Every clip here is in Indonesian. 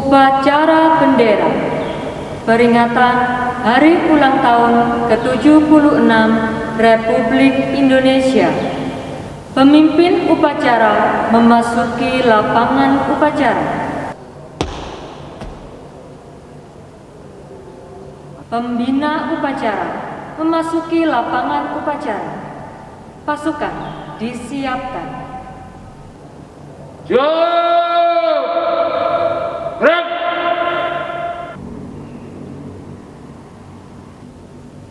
Upacara bendera peringatan Hari Ulang Tahun ke-76 Republik Indonesia. Pemimpin upacara memasuki lapangan upacara. Pembina upacara memasuki lapangan upacara. Pasukan disiapkan.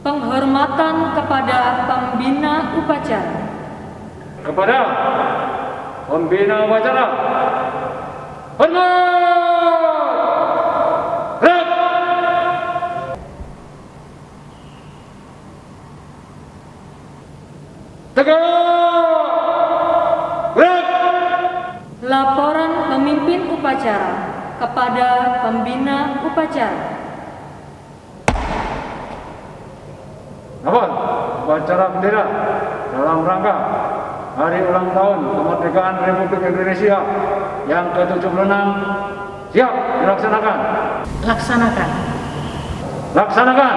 Penghormatan kepada pembina upacara. Kepada pembina upacara, hormat! Gerak! Tegak! Gerak! Laporan pemimpin upacara kepada pembina upacara. Awal upacara bendera dalam rangka Hari Ulang Tahun Kemerdekaan Republik Indonesia yang ke-76 siap dilaksanakan. Laksanakan. Laksanakan.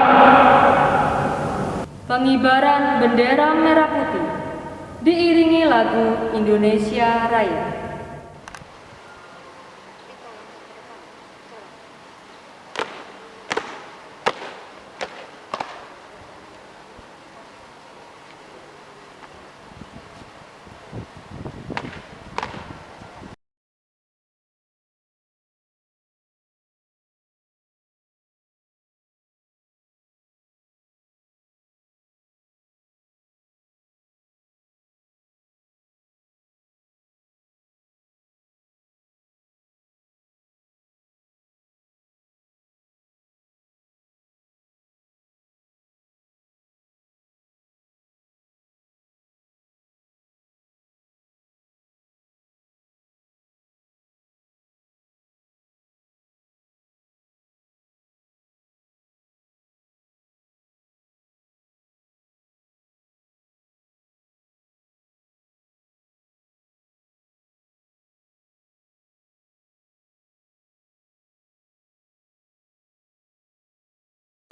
Pengibaran bendera merah putih diiringi lagu Indonesia Raya.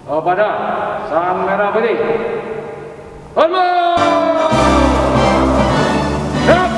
Kepada sang merah putih, hormat! Gerak!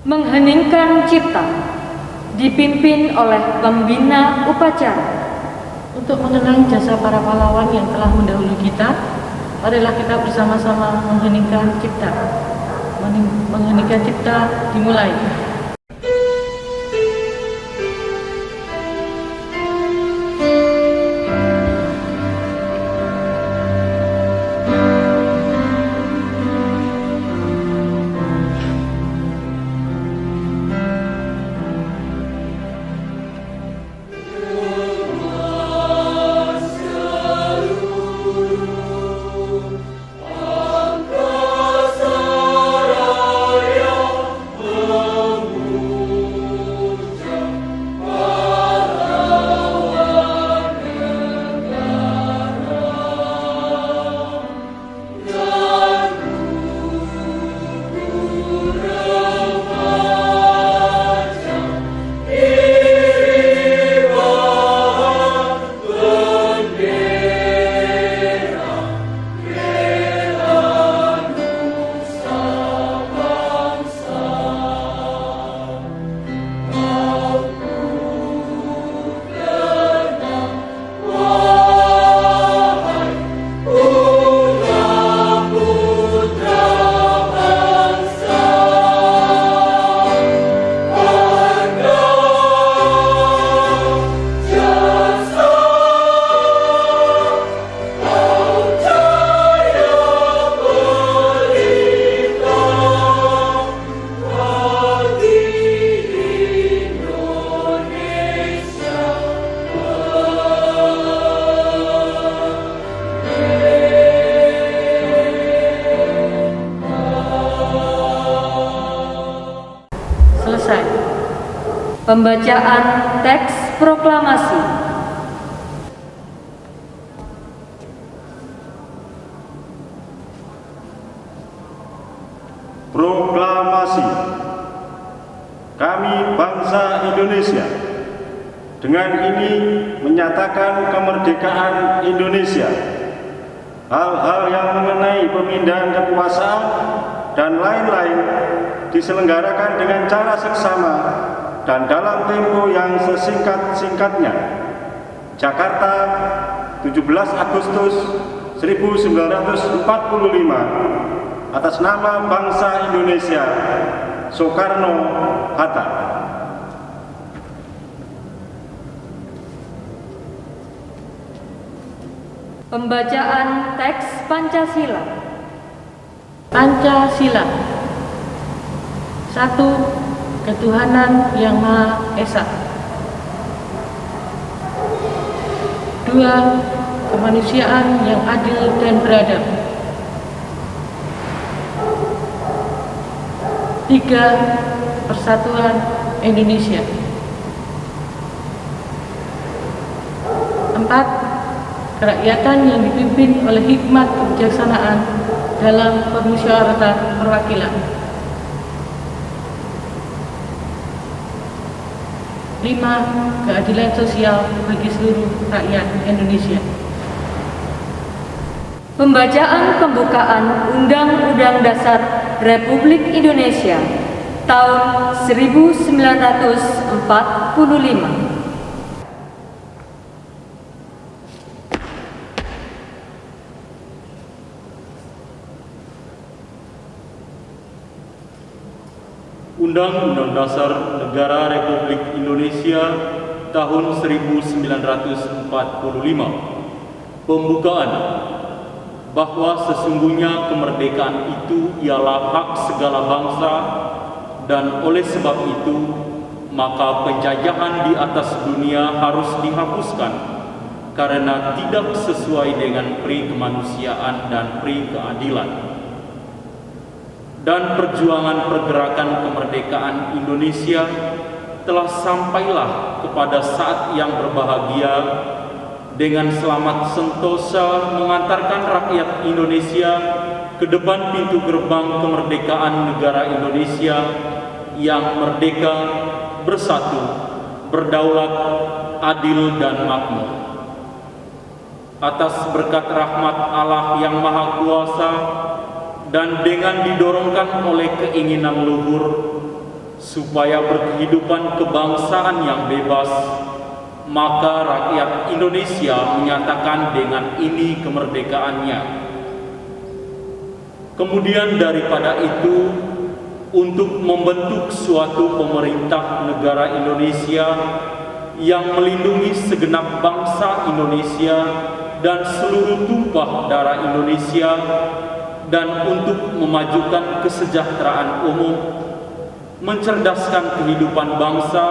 Mengheningkan cipta dipimpin oleh pembina upacara. Untuk mengenang jasa para pahlawan yang telah mendahului kita, marilah kita bersama-sama mengheningkan cipta. Mengheningkan cipta dimulai. Selesai. Pembacaan teks proklamasi. Proklamasi. Kami bangsa Indonesia dengan ini menyatakan kemerdekaan Indonesia. Hal-hal yang mengenai pemindahan kekuasaan dan lain-lain diselenggarakan dengan cara seksama dan dalam tempo yang sesingkat-singkatnya. Jakarta, 17 Agustus 1945. Atas nama bangsa Indonesia, Soekarno-Hatta. Pembacaan teks Pancasila. Pancasila. 1. Ketuhanan Yang Maha Esa. 2. Kemanusiaan yang adil dan beradab. 3. Persatuan Indonesia. 4. Kerakyatan yang dipimpin oleh hikmat kebijaksanaan dalam permusyawaratan perwakilan. 5. Keadilan sosial bagi seluruh rakyat Indonesia. Pembacaan pembukaan Undang-Undang Dasar Republik Indonesia tahun 1945. Undang-Undang Dasar Negara Republik Indonesia tahun 1945. Pembukaan. Bahwa sesungguhnya kemerdekaan itu ialah hak segala bangsa, dan oleh sebab itu maka penjajahan di atas dunia harus dihapuskan karena tidak sesuai dengan pri kemanusiaan dan pri keadilan. Dan perjuangan pergerakan kemerdekaan Indonesia telah sampailah kepada saat yang berbahagia dengan selamat sentosa mengantarkan rakyat Indonesia ke depan pintu gerbang kemerdekaan negara Indonesia yang merdeka, bersatu, berdaulat, adil dan makmur. Atas berkat rahmat Allah yang Maha Kuasa dan dengan didorongkan oleh keinginan luhur, supaya berkehidupan kebangsaan yang bebas, maka rakyat Indonesia menyatakan dengan ini kemerdekaannya. Kemudian daripada itu, untuk membentuk suatu pemerintah negara Indonesia yang melindungi segenap bangsa Indonesia dan seluruh tumpah darah Indonesia, dan untuk memajukan kesejahteraan umum, mencerdaskan kehidupan bangsa,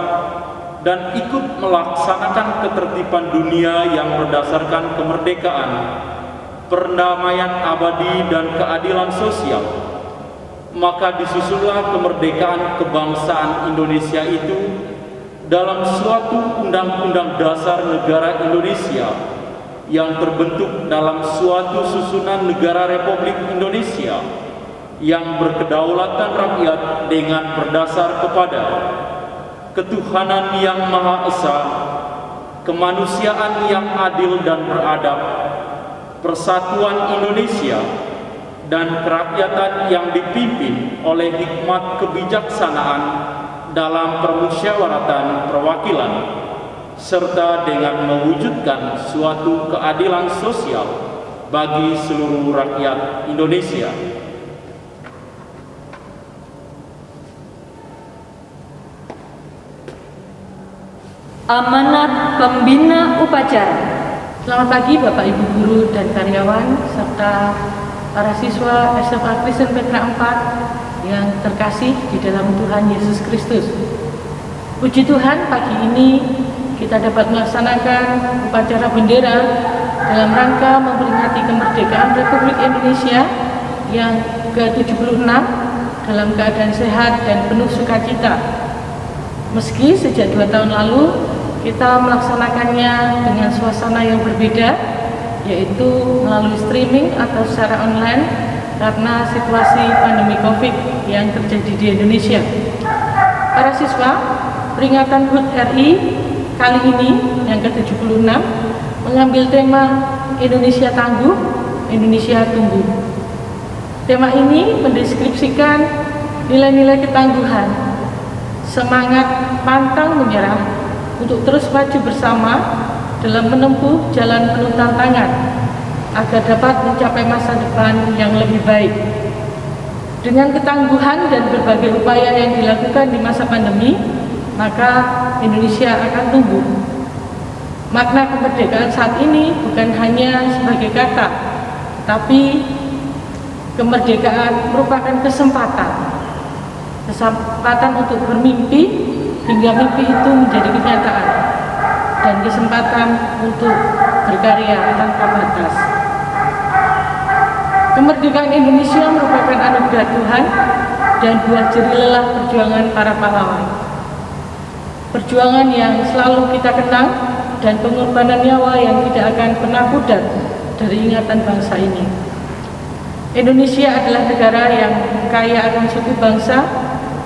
dan ikut melaksanakan ketertiban dunia yang berdasarkan kemerdekaan, perdamaian abadi, dan keadilan sosial, maka disusunlah kemerdekaan kebangsaan Indonesia itu dalam suatu undang-undang dasar negara Indonesia yang terbentuk dalam suatu susunan negara Republik Indonesia yang berkedaulatan rakyat dengan berdasar kepada ketuhanan yang Maha Esa, kemanusiaan yang adil dan beradab, persatuan Indonesia, dan kerakyatan yang dipimpin oleh hikmat kebijaksanaan dalam permusyawaratan perwakilan, serta dengan mewujudkan suatu keadilan sosial bagi seluruh rakyat Indonesia. Amanat Pembina Upacara. Selamat pagi Bapak Ibu Guru dan karyawan serta para siswa SMA Kristen Petra 4 yang terkasih di dalam Tuhan Yesus Kristus. Puji Tuhan, pagi ini kita dapat melaksanakan upacara bendera dalam rangka memperingati kemerdekaan Republik Indonesia yang ke-76 dalam keadaan sehat dan penuh sukacita. Meski sejak 2 tahun lalu kita melaksanakannya dengan suasana yang berbeda, yaitu melalui streaming atau secara online karena situasi pandemi COVID yang terjadi di Indonesia. Para siswa, peringatan HUT RI kali ini yang ke-76 mengambil tema Indonesia Tangguh, Indonesia Tumbuh. Tema ini mendeskripsikan nilai-nilai ketangguhan, semangat pantang menyerah untuk terus maju bersama dalam menempuh jalan penuh tantangan agar dapat mencapai masa depan yang lebih baik. Dengan ketangguhan dan berbagai upaya yang dilakukan di masa pandemi, maka Indonesia akan tumbuh. Makna kemerdekaan saat ini bukan hanya sebagai kata, tapi kemerdekaan merupakan kesempatan untuk bermimpi hingga mimpi itu menjadi kenyataan, dan kesempatan untuk berkarya tanpa batas. Kemerdekaan Indonesia merupakan anugerah Tuhan dan buah jerih lelah perjuangan para pahlawan. Perjuangan yang selalu kita kenang dan pengorbanan nyawa yang tidak akan pernah pudar dari ingatan bangsa ini. Indonesia adalah negara yang kaya akan suku bangsa,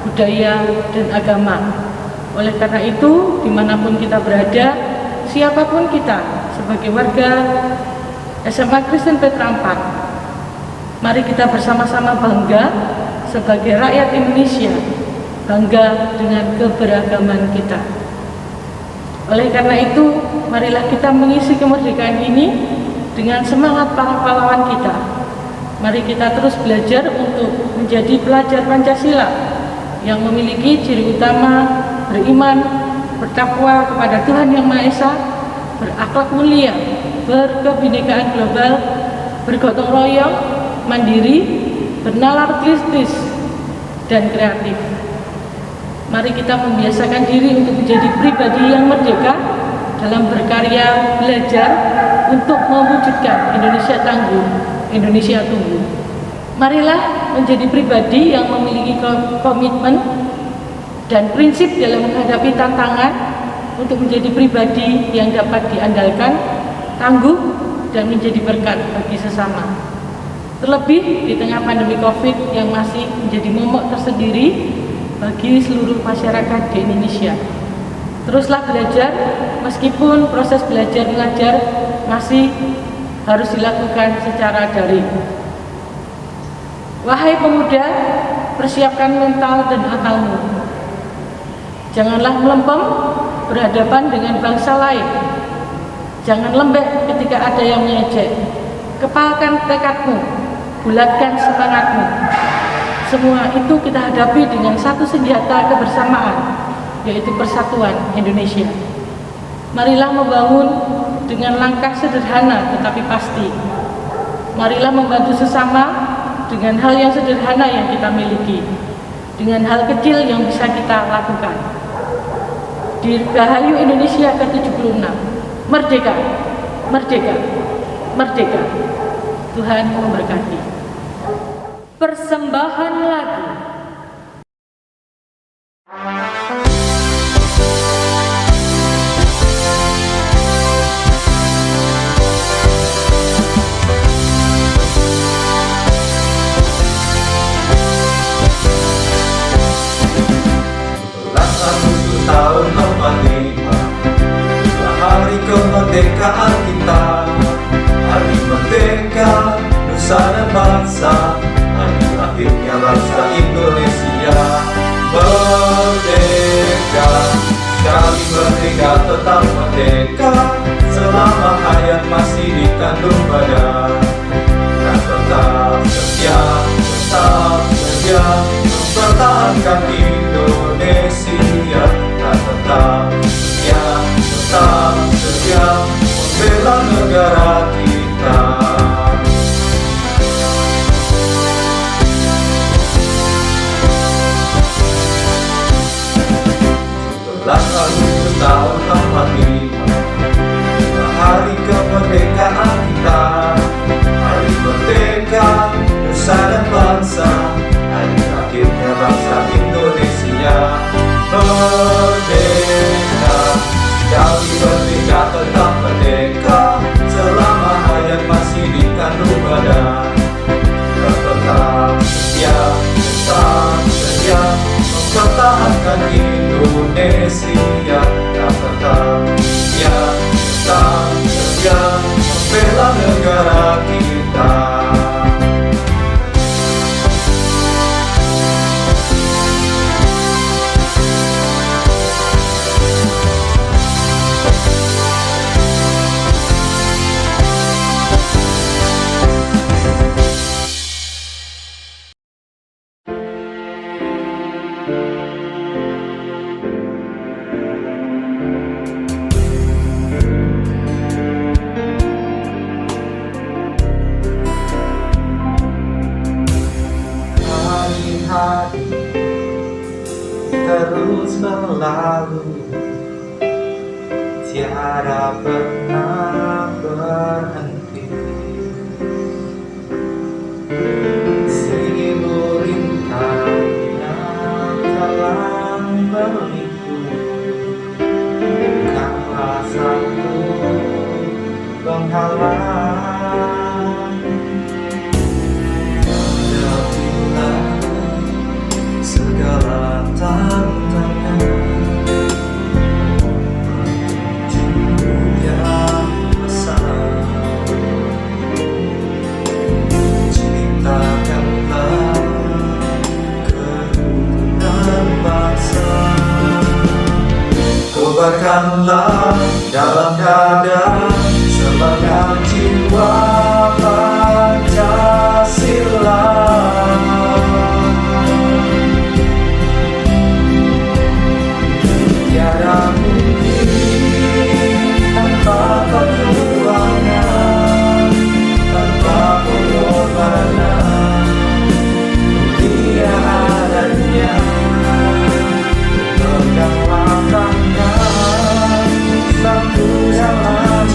budaya, dan agama. Oleh karena itu, dimanapun kita berada, siapapun kita sebagai warga SMA Kristen Petra 4, mari kita bersama-sama bangga sebagai rakyat Indonesia, bangga dengan keberagaman kita. Oleh karena itu, marilah kita mengisi kemerdekaan ini dengan semangat para pahlawan kita. Mari kita terus belajar untuk menjadi pelajar Pancasila yang memiliki ciri utama beriman, bertakwa kepada Tuhan Yang Maha Esa, berakhlak mulia, berkebinekaan global, bergotong royong, mandiri, bernalar kritis, dan kreatif. Mari kita membiasakan diri untuk menjadi pribadi yang merdeka dalam berkarya, belajar untuk mewujudkan Indonesia Tangguh, Indonesia Tumbuh. Marilah menjadi pribadi yang memiliki komitmen dan prinsip dalam menghadapi tantangan untuk menjadi pribadi yang dapat diandalkan, tangguh, dan menjadi berkat bagi sesama. Terlebih di tengah pandemi COVID yang masih menjadi momok tersendiri bagi seluruh masyarakat di Indonesia. Teruslah belajar, meskipun proses belajar mengajar masih harus dilakukan secara daring. Wahai pemuda, persiapkan mental dan akalmu. Janganlah melempem berhadapan dengan bangsa lain. Jangan lembek ketika ada yang mengejek. Kepalkan tekadmu, bulatkan semangatmu. Semua itu kita hadapi dengan satu senjata kebersamaan, yaitu persatuan Indonesia. Marilah membangun dengan langkah sederhana tetapi pasti. Marilah membantu sesama dengan hal yang sederhana yang kita miliki, dengan hal kecil yang bisa kita lakukan. Dirgahayu Indonesia ke-76. Merdeka, merdeka, merdeka. Tuhan memberkati. Persembahan lagu. Tahun 45 hari kemerdekaan kita, hari merdeka nusa dan bangsa, hari lahirnya bangsa Indonesia. Merdeka, sekali merdeka tetap merdeka, selama hayat masih dikandung badan. Dan tetap setia, mempertahankan Indonesia. Dan tetap setia, membela negara kita. 17 Agustus tahun 45, hari kemerdekaan kita, hari merdeka nusa dan bangsa, hari lahirnya bangsa Indonesia. Merdeka, sekali merdeka tetap merdeka, selama hayat masih dikandung badan. Tetap setia, mempertahankan Indonesia. Tetap setia, membela negara kita. Hari-hari terus berlalu, tiada pernah berhenti. Silih lintang yang telah berliku, bukanlah satu penghalang. Segala tantangan menuju yang besar, ciptakanlah kerukunan bangsa, kobarkanlah dalam dada semangat jiwa Pancasila. Tiada mungkin tanpa perjuangan, tanpa pengorbanan, dunia adanya. Peganglah tangan, satu jalan.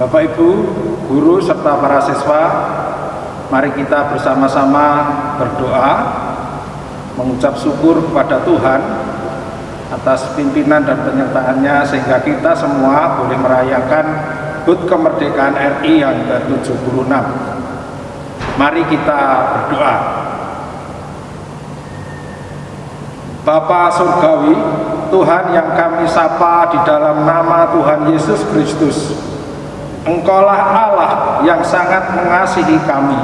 Bapak Ibu, guru serta para siswa, mari kita bersama-sama berdoa, mengucap syukur kepada Tuhan atas pimpinan dan penyertaannya sehingga kita semua boleh merayakan HUT kemerdekaan RI yang ke-76. Mari kita berdoa. Bapa Surgawi, Tuhan yang kami sapa di dalam nama Tuhan Yesus Kristus, Engkaulah Allah yang sangat mengasihi kami.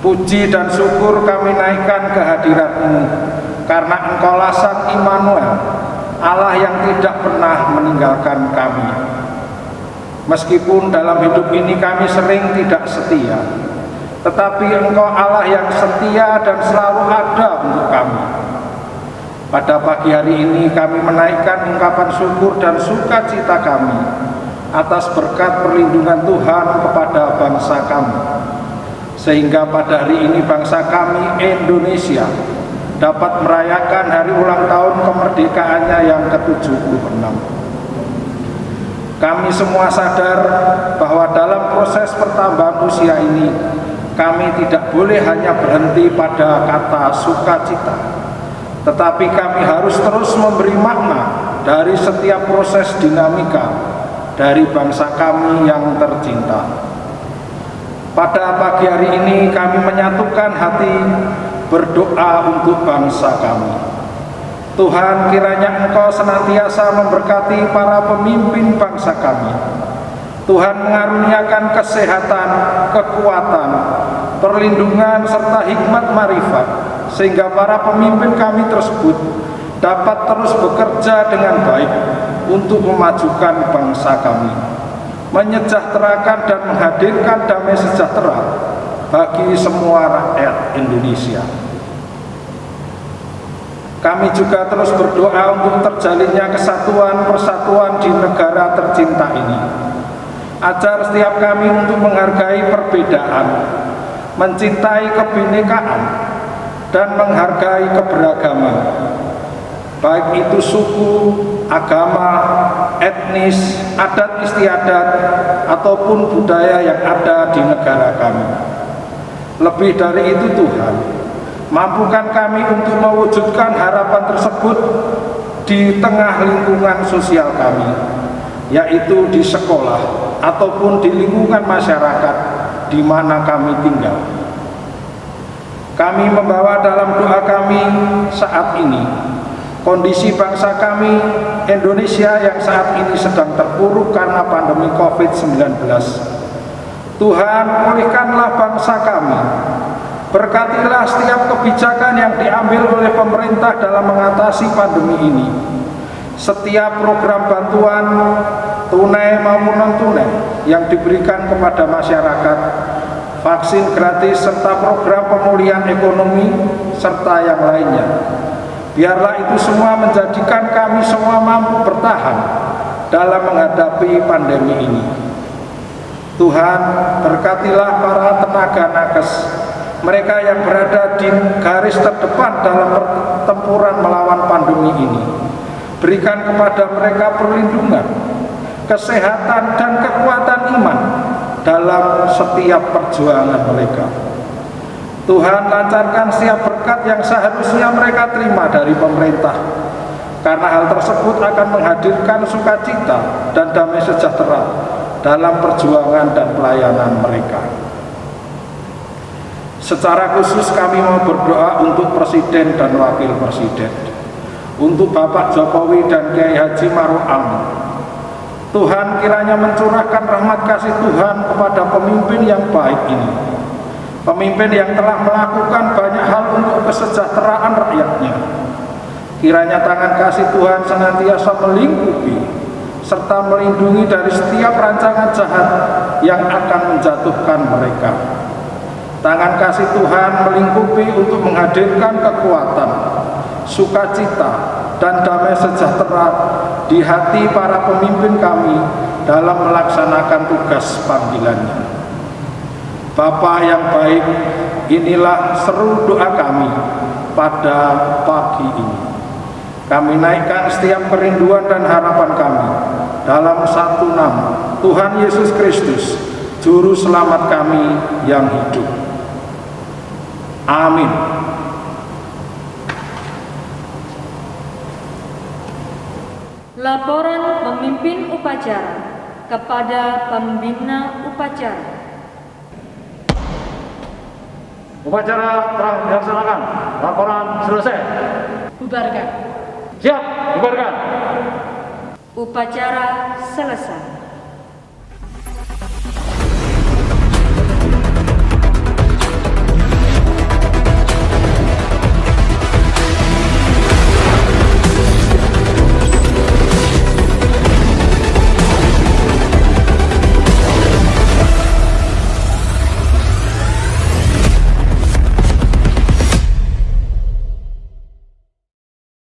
Puji dan syukur kami naikkan kehadirat-Mu, karena Engkaulah Sang Immanuel, Allah yang tidak pernah meninggalkan kami. Meskipun dalam hidup ini kami sering tidak setia, tetapi Engkau Allah yang setia dan selalu ada untuk kami. Pada pagi hari ini kami menaikkan ungkapan syukur dan sukacita kami atas berkat perlindungan Tuhan kepada bangsa kami, sehingga pada hari ini bangsa kami Indonesia dapat merayakan hari ulang tahun kemerdekaannya yang ke-76. Kami semua sadar bahwa dalam proses pertambahan usia ini kami tidak boleh hanya berhenti pada kata sukacita, tetapi kami harus terus memberi makna dari setiap proses dinamika dari bangsa kami yang tercinta. Pada pagi hari ini kami menyatukan hati berdoa untuk bangsa kami. Tuhan, kiranya Engkau senantiasa memberkati para pemimpin bangsa kami. Tuhan mengaruniakan kesehatan, kekuatan, perlindungan, serta hikmat marifat, sehingga para pemimpin kami tersebut dapat terus bekerja dengan baik untuk memajukan bangsa kami, menyejahterakan dan menghadirkan damai sejahtera bagi semua rakyat Indonesia. Kami juga terus berdoa untuk terjalinnya kesatuan persatuan di negara tercinta ini. Ajar setiap kami untuk menghargai perbedaan, mencintai kebinekaan, dan menghargai keberagaman, baik itu suku, agama, etnis, adat istiadat, ataupun budaya yang ada di negara kami. Lebih dari itu Tuhan, mampukan kami untuk mewujudkan harapan tersebut di tengah lingkungan sosial kami, yaitu di sekolah ataupun di lingkungan masyarakat di mana kami tinggal. Kami membawa dalam doa kami saat ini kondisi bangsa kami Indonesia yang saat ini sedang terpuruk karena pandemi COVID-19. Tuhan, pulihkanlah bangsa kami. Berkatilah setiap kebijakan yang diambil oleh pemerintah dalam mengatasi pandemi ini. Setiap program bantuan tunai maupun non-tunai yang diberikan kepada masyarakat, vaksin gratis, serta program pemulihan ekonomi, serta yang lainnya. Biarlah itu semua menjadikan kami semua mampu bertahan dalam menghadapi pandemi ini. Tuhan, berkatilah para tenaga nakes, mereka yang berada di garis terdepan dalam pertempuran melawan pandemi ini. Berikan kepada mereka perlindungan, kesehatan, dan kekuatan iman dalam setiap perjuangan mereka. Tuhan, lancarkan setiap berkat yang seharusnya mereka terima dari pemerintah, karena hal tersebut akan menghadirkan sukacita dan damai sejahtera dalam perjuangan dan pelayanan mereka. Secara khusus kami mau berdoa untuk Presiden dan Wakil Presiden, untuk Bapak Jokowi dan Kiai Haji Maruf Amin. Tuhan, kiranya mencurahkan rahmat kasih Tuhan kepada pemimpin yang baik ini, pemimpin yang telah melakukan banyak hal untuk kesejahteraan rakyatnya. Kiranya tangan kasih Tuhan senantiasa melingkupi serta melindungi dari setiap rancangan jahat yang akan menjatuhkan mereka. Tangan kasih Tuhan melingkupi untuk menghadirkan kekuatan, sukacita, dan damai sejahtera di hati para pemimpin kami dalam melaksanakan tugas panggilannya. Bapa yang baik, inilah seru doa kami pada pagi ini. Kami naikkan setiap kerinduan dan harapan kami dalam satu nama, Tuhan Yesus Kristus, Juru Selamat kami yang hidup. Amin. Laporan pemimpin upacara kepada pembina upacara. Upacara telah dilaksanakan. Laporan selesai. Bubarkan. Siap, bubarkan. Upacara selesai.